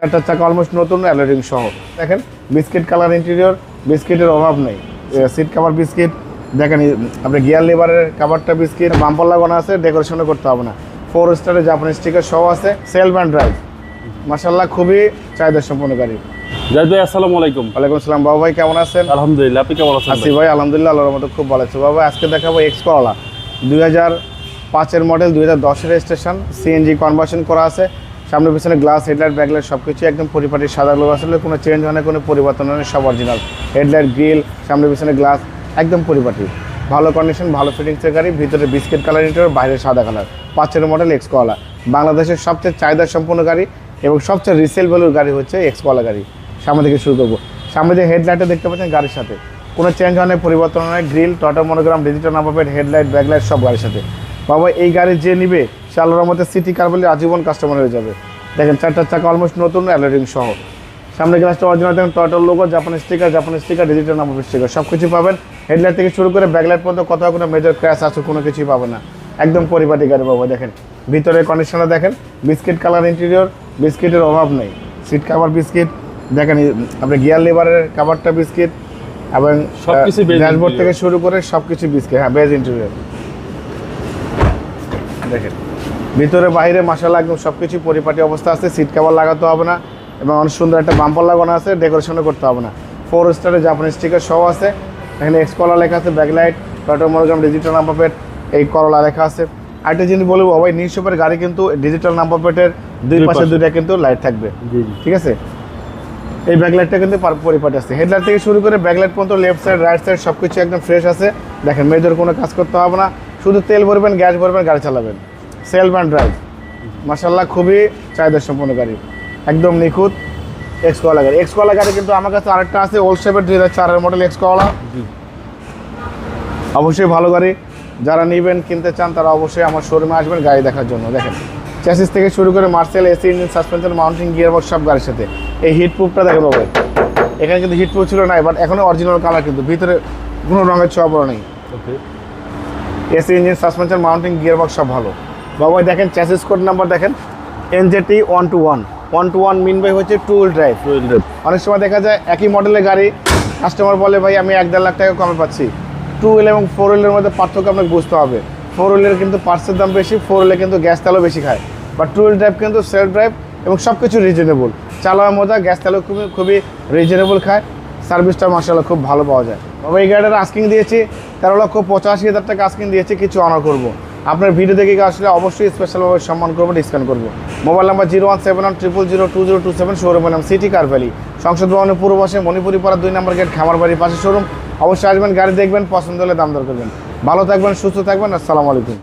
চারটা চাকা অলমোস্ট নতুন অ্যালোরিং সহ দেখেন বিস্কিট কালার ইন্টেরিয়র, বিস্কিটের অভাব নেই। সিট কাভার বিস্কিট দেখেন, আপনি গিয়ার লিভারের কাভারটা বিস্কিট, বাম্পার লাগানো আছে, ডেকোরেশনও করতে হবে না। 4 স্টারের জাপানি স্টিকার সহ আছে, সেলফ অ্যান্ড ড্রাইভ। মাশাআল্লাহ খুবই চাহিদা সম্পন্ন গাড়ি। জাহিদ ভাই আসসালামু আলাইকুম। ওয়ালাইকুম আসসালাম। বাবু ভাই কেমন আছেন? আলহামদুলিল্লাহ, আপনি কেমন আছেন? আছি ভাই আলহামদুলিল্লাহ, আল্লাহর মতো খুব ভালো আছি। বাবা আজকে দেখাবো এক্স করলা 2005-এর মডেল, 2010-এর রেজিস্ট্রেশন, সিএনজি কনভার্সন করা আছে। সামনে পিছনে গ্লাস, হেডলাইট, ব্যাকলাইট সব কিছু একদম পরিপাটি সাদা গ্লো আসলে কোনো চেঞ্জ হয় না, কোনো পরিবর্তন হয় না, সব অরিজিনাল। হেডলাইট, গ্রিল, সামনে পিছনে গ্লাস একদম পরিপাটি, ভালো কন্ডিশন, ভালো ফিটিংসের গাড়ি। ভিতরে বিস্কিট কালার ইন্টেরিয়র, বাইরে সাদা কালার। 5-এর মডেল এক্স করলা, বাংলাদেশের সবচেয়ে চাহিদা সম্পন্ন গাড়ি এবং সবচেয়ে রিসেল ভ্যালুর গাড়ি হচ্ছে এক্স করলা গাড়ি। সামনে থেকে শুরু করবো। সামনে যে হেডলাইটটা দেখতে পাচ্ছেন গাড়ির সাথে কোনো চেঞ্জ হয় না, পরিবর্তন হয়। Grille, Toyota monogram, digital number plate, headlight, backlight সব গাড়ির সাথে। বাবা এই গাড়ি যে নিবে সে আল্লাহর মধ্যে সিটি কার বলে আজীবন কাস্টমার হয়ে যাবে। দেখেন চারটা চাকা অলমোস্ট নতুন অ্যালোরিং সহ। সামনে গ্লাসটা অরিজিনাল, দেখেন টটার লোগো, জাপানি sticker, digital number plate sticker সব কিছু পাবেন। হেডলাইট থেকে শুরু করে ব্যাকলাইট পর্যন্ত কোথাও কোনো মেজর ক্র্যাশ আছে কোনো কিছুই পাবেন না, একদম পরিপাটি গাড়ি বাবা। দেখেন ভিতরের কন্ডিশনটা দেখেন, বিস্কিট কালার ইন্টেরিয়র, বিস্কিটের অভাব নেই। সিট কাভার বিস্কিট দেখেন, আপনি গিয়ার লিভারের কাভারটা বিস্কিট এবং সবকিছু ড্যাশবোর্ড থেকে শুরু করে সবকিছু বিস্কিট। হ্যাঁ, বেজ ইন্টেরিয়র দেখেন, ভিতরে বাইরে মাশাআল্লাহ একদম সবকিছু পরিপাটি অবস্থা আছে। সিট কভার লাগাতে হবে না এবং অনেক সুন্দর একটা বাম্পার লাগানো আছে, ডেকোরেশনও করতে হবে না। 4 স্টারের জাপানি স্টিকার সহ আছে। এখানে এক্স করলা লেখা আছে, backlight, Toyota monogram, digital number plate, এই করলা লেখা আছে। আরেকটা জিনিস বলবো ভাই, নিউশপের গাড়ি কিন্তু ডিজিটাল নাম্বার প্লেটের দুই পাশে দুইটা কিন্তু লাইট থাকবে, ঠিক আছে? এই ব্যাকলাইটটা কিন্তু পরিপাটি আছে। হেডলাইট থেকে শুরু করে ব্যাকলাইট পর্যন্ত লেফট সাইড, রাইট সাইড সব কিছু একদম ফ্রেশ আছে। দেখেন মেজর কোনো কাজ করতে হবে না, শুধু তেল ভরবেন, গ্যাস ভরবেন, গাড়ি চালাবেন। সেলফ অ্যান্ড ড্রাইভ, মাশাআল্লাহ খুবই চাহিদা সম্পন্ন গাড়ি, একদম নিখুঁত এক্স করলা গাড়ি। এক্স করলা গাড়ি কিন্তু আমার কাছে আরেকটা আছে, ওল্ড শেপের 2004-এর মডেল এক্স করলা, অবশ্যই ভালো গাড়ি। যারা নেবেন কিনতে চান তারা অবশ্যই আমার শোরুমে আসবেন গাড়ি দেখার জন্য। দেখেন চ্যাসিস থেকে শুরু করে Marcel, AC engine, suspension, mounting, gearbox সব গাড়ির সাথে। এই হিট প্রুফটা দেখেন বাবু, এখানে কিন্তু হিট প্রুফ ছিল না, বাট এখনো অরিজিনাল কালার, কিন্তু ভিতরে কোনো রঙের ছোঁয়া পড়া নেই। AC engine, suspension, mounting, gearbox সব ভালো বাবু। দেখেন চ্যাসিস কোড নাম্বার দেখেন, NJT 121 মিন বাই হচ্ছে টু হুইল ড্রাইভ। অনেক সময় দেখা যায় একই মডেলের গাড়ি কাস্টমার বলে ভাই আমি 1-1.5 লাখ টাকা কমে পাচ্ছি। 2 হুইল এবং 4 হুইলের মধ্যে পার্থক্য আপনাকে বুঝতে হবে। 4 হুইলের কিন্তু পার্টসের দাম বেশি, 4 হুইলে কিন্তু গ্যাস তেলও বেশি খায়, বাট 2 হুইল ড্রাইভ কিন্তু সেলফ ড্রাইভ এবং সব কিছু রিজনেবল, চালানোর মজা, গ্যাস তেলও খুবই রিজনেবল খায়, সার্ভিসটা মাশাআল্লাহ খুব ভালো পাওয়া যায়। বাবা এই গাড়িটার আস্কিং দিয়েছি 13,85,000 টাকা আস্কিং দিয়েছি, কিছু অনার করবো। আপনার ভিডিও দেখে আসলে অবশ্যই স্পেশালভাবে সম্মান করবো, ডিসকাউন্ট করবো। মোবাইল নাম্বার 01710002027, শোরুমের নাম সিটি কার ভ্যালি, সংসদ ভবনের পূর্ব পাশে, মণিপুরি পাড়া 2 নম্বর গেট, খামারবাড়ির পাশে শোরুম। অবশ্যই আসবেন, গাড়ি দেখবেন, পছন্দ হলে দাম দর করবেন। ভালো থাকবেন, সুস্থ থাকবেন, আসসালামু আলাইকুম।